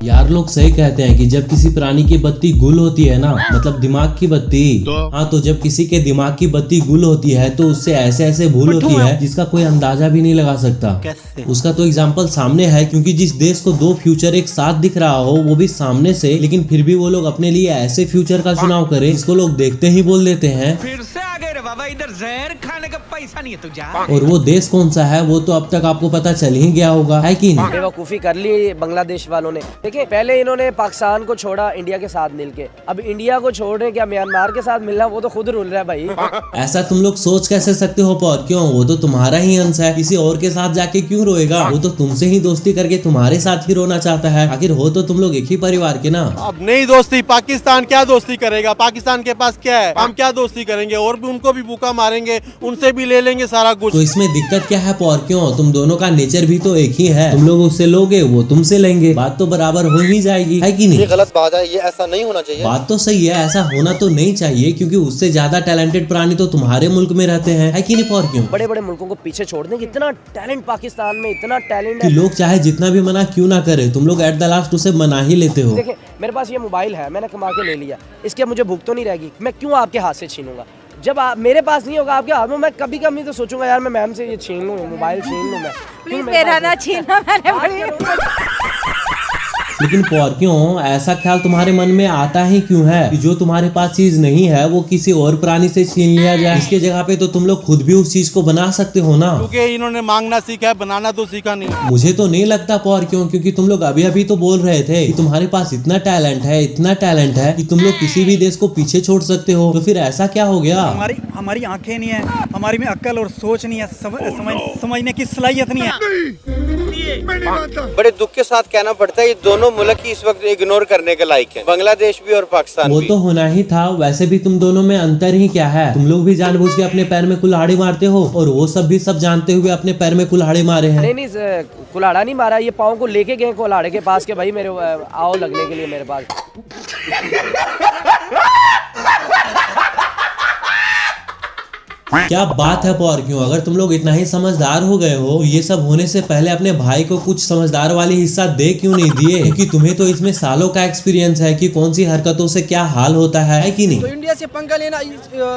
यार लोग सही कहते हैं कि जब किसी प्राणी की बत्ती गुल होती है ना, मतलब दिमाग की बत्ती, हाँ तो जब किसी के दिमाग की बत्ती गुल होती है तो उससे ऐसे ऐसे भूल होती है जिसका कोई अंदाजा भी नहीं लगा सकता। उसका तो एग्जाम्पल सामने है, क्योंकि जिस देश को दो फ्यूचर एक साथ दिख रहा हो वो भी सामने से, लेकिन फिर भी वो लोग अपने लिए ऐसे फ्यूचर का चुनाव करे जिसको लोग देखते ही बोल देते हैं फिर से आ गए रे बाबा, इधर जहर खाने का पैसा नहीं है तुझे। और वो देश कौन सा है वो तो अब तक आपको पता चल ही गया होगा, है कि नहीं? बेवकूफी कर ली बांग्लादेश वालों ने। देखिए पहले इन्होंने पाकिस्तान को छोड़ा इंडिया के साथ मिलके, अब इंडिया को छोड़ रहे क्या म्यांमार के साथ मिलना, वो तो खुद रुल रहा है भाई। ऐसा तुम लोग सोच कैसे सकते हो पर क्यों? वो तो तुम्हारा ही अंश है, किसी और के साथ जाके क्यों रोएगा? वो तो तुमसे ही दोस्ती करके तुम्हारे साथ ही रोना चाहता है। आखिर हो तो तुम लोग एक ही परिवार के ना। अब नहीं दोस्ती, पाकिस्तान क्या दोस्ती करेगा? पाकिस्तान के पास क्या है? हम क्या दोस्ती करेंगे? और भी उनको भी भूखा मारेंगे, उनसे भी ले लेंगे सारा कुछ। तो इसमें दिक्कत क्या है पर क्यों? तुम दोनों का नेचर भी तो एक ही है, तुम लोग उससे लोगे वो तुमसे लेंगे, बात तो बराबर हो ही जाएगी, है कि नहीं? ये गलत बात है, ये ऐसा नहीं होना चाहिए। बात तो सही है, ऐसा होना तो नहीं चाहिए, क्योंकि उससे ज्यादा टैलेंटेड प्राणी तो तुम्हारे मुल्क में रहते हैं, है कि नहीं? पर क्यों? बड़े बड़े मुल्कों को पीछे छोड़ दें, इतना टैलेंट पाकिस्तान में, इतना टैलेंट कि लोग चाहे जितना भी मना क्यों ना करे, तुम लोग एट द लास्ट उसे मना ही लेते हो। देखिए मेरे पास ये मोबाइल है, मैंने कमा के ले लिया, इसके मुझे भूख तो नहीं रहेगी, मैं क्यों आपके हाथ से छीनूंगा? जब मेरे पास नहीं होगा आपके हाथ में, मैं कभी कभी तो सोचूंगा यार मैं मैम से ये छीन लूं, मोबाइल छीन लूं मैं। प्लीज मेरा ना छीनना, मैंने लेकिन पर क्यों ऐसा ख्याल तुम्हारे मन में आता ही क्यों है कि जो तुम्हारे पास चीज नहीं है वो किसी और प्राणी से छीन लिया जाए? इसके जगह पे तो तुम लोग खुद भी उस चीज को बना सकते हो ना। क्योंकि इन्होंने मांगना सीखा है, बनाना तो सीखा नहीं। मुझे तो नहीं लगता पर क्यों, क्योंकि तुम लोग अभी अभी तो बोल रहे थे कि तुम्हारे पास इतना टैलेंट है, इतना टैलेंट है कि तुम लोग किसी भी देश को पीछे छोड़ सकते हो। तो फिर ऐसा क्या हो गया? हमारी आंखें नहीं है, हमारी में अक्ल और सोच नहीं है, समझने की सलाहियत नहीं है। बड़े दुख के साथ कहना पड़ता है ये दोनों मुल्क ही इस वक्त इग्नोर करने के लायक है, बांग्लादेश भी और पाकिस्तान वो भी। तो होना ही था। वैसे भी तुम दोनों में अंतर ही क्या है? तुम लोग भी जानबूझ के अपने पैर में कुल्हाड़ी मारते हो और वो सब भी सब जानते हुए अपने पैर में कुल्हाड़ी मारे हैं। नहीं कुल्हाड़ा नहीं मारा, ये पाँव को लेके गए कुल्हाड़े के पास के भाई मेरे आओ लगने के लिए मेरे पास। क्या बात है पर क्यों? अगर तुम लोग इतना ही समझदार हो गए हो तो ये सब होने से पहले अपने भाई को कुछ समझदार वाली हिस्सा दे क्यों नहीं दिए? क्योंकि तुम्हें तो इसमें सालों का एक्सपीरियंस है कि कौन सी हरकतों से क्या हाल होता है कि नहीं? तो इंडिया से पंगा लेना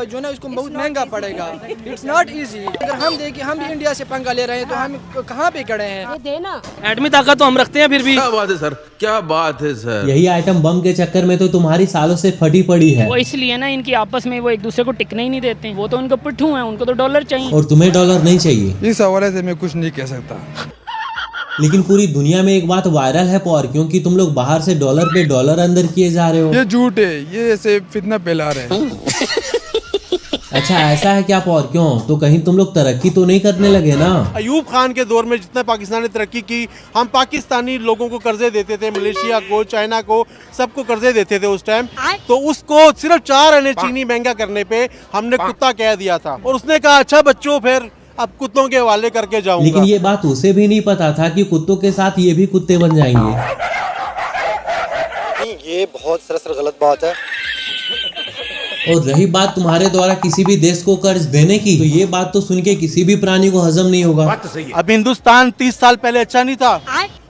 जो ना उसको बहुत महंगा पड़ेगा। It's not easy. अगर हम देखें हम भी इंडिया से पंगा ले रहे हैं तो हम कहाँ पे खड़े हैं? देना एटमी ताकत तो हम रखते हैं, फिर भी क्या बात है सर, क्या बात है सर। यही आइटम बम के चक्कर में तो तुम्हारी सालों से फटी पड़ी है। वो इसलिए ना इनकी आपस में वो एक दूसरे को टिकने ही नहीं देते हैं। वो तो उनको पिट्ठू हैं, उनको तो डॉलर चाहिए। और तुम्हें डॉलर नहीं चाहिए? इस हवाले से मैं कुछ नहीं कह सकता। लेकिन पूरी दुनिया में एक बात वायरल है पर क्योंकि तुम लोग बाहर से डॉलर पे डॉलर अंदर किए जा रहे हो। ये झूठ है, ये ऐसे फितना फैला रहे हैं। अच्छा ऐसा है क्या पर क्यों? तो कहीं तुम लोग तरक्की तो नहीं करने लगे ना? अयूब खान के दौर में जितना पाकिस्तान ने तरक्की की, हम पाकिस्तानी लोगों को कर्जे देते थे, मलेशिया को, चाइना को, सबको कर्जे देते थे उस टाइम। तो उसको सिर्फ 4 आने चीनी महंगा करने पे हमने कुत्ता कह दिया था और उसने कहा अच्छा बच्चों फिर अब कुत्तों के हवाले करके जाऊंगा। लेकिन ये बात उसे भी नहीं पता था कि कुत्तों के साथ ये भी कुत्ते बन जाएंगे। ये बहुत सरासर गलत बात है। और रही बात तुम्हारे द्वारा किसी भी देश को कर्ज देने की, तो ये बात तो सुन के किसी भी प्राणी को हजम नहीं होगा। बात तो सही है। अब हिंदुस्तान 30 साल पहले अच्छा नहीं था।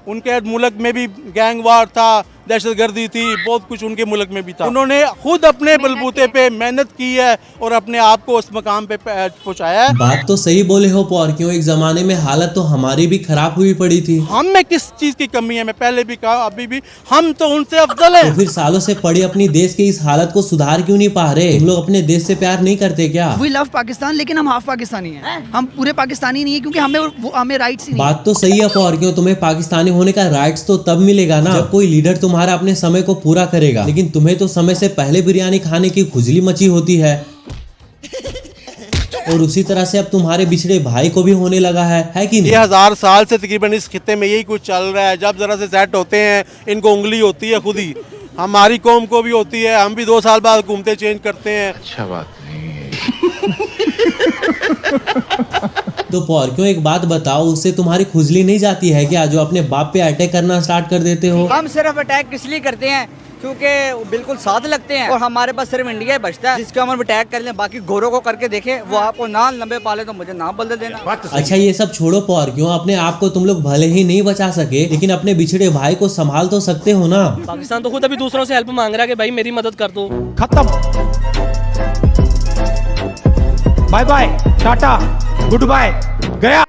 उनके मुल्क में भी गैंग वार था, दहशतगर्दी थी, बहुत कुछ उनके मुल्क में भी था। उन्होंने खुद अपने बलबूते पे मेहनत की है और अपने आप को उस मकाम पे पहुंचाया है। बात तो सही बोले हो पर क्यों? एक जमाने में हालत तो हमारी भी खराब हुई पड़ी थी। हम में किस चीज की कमी है? मैं पहले भी कहा, अभी भी हम तो उनसे अफजल हैं। तो फिर सालों से पड़ी अपनी देश की इस हालत को सुधार क्यों नहीं पा रहे? तुम लोग अपने देश से प्यार नहीं करते क्या? वी लव पाकिस्तान, लेकिन हम हाफ पाकिस्तानी हैं। हम पूरे पाकिस्तानी नहीं है क्योंकि हमें राइट्स ही नहीं। बात तो सही है पर क्यों? तुम्हें पाकिस्तानी होने का राइट्स तो तब मिलेगा ना जब कोई लीडर तुम्हारा अपने समय को पूरा करेगा। लेकिन तुम्हें तो समय से पहले बिरयानी खाने की खुजली मची होती है। और उसी तरह से अब तुम्हारे बिछड़े भाई को भी होने लगा है कि नहीं? ये 1000 साल से तकरीबन इस खित्ते में यही कुछ चल रहा है। जब जरा से सेट होते हैं इनको उंगली होती है खुद ही। हमारी कौम को भी होती है, हम भी 2 साल बाद घूमते चेंज करते हैं। अच्छा बात नहीं है। तो पर क्यों एक बात बताओ, उससे तुम्हारी खुजली नहीं जाती है क्या जो अपने बाप पे अटैक करना स्टार्ट कर देते हो? हम सिर्फ अटैक इसलिए करते हैं क्योंकि वो बिल्कुल साथ लगते हैं और हमारे पास सिर्फ इंडिया ही बचता है जिसके हम अटैक कर लें, बाकी गोरों को करके देखें, वो आपको ना लंबे पाले तो मुझे ना बदल देना। अच्छा ये सब छोड़ो पॉर, क्यों अपने आप को तुम लोग भले ही नहीं बचा सके लेकिन अपने बिछड़े भाई को संभाल तो सकते हो ना। पाकिस्तान तो खुद अभी दूसरों से हेल्प मांग रहा है कि भाई मेरी मदद कर दो। खत्म, bye bye, tata, goodbye, गया।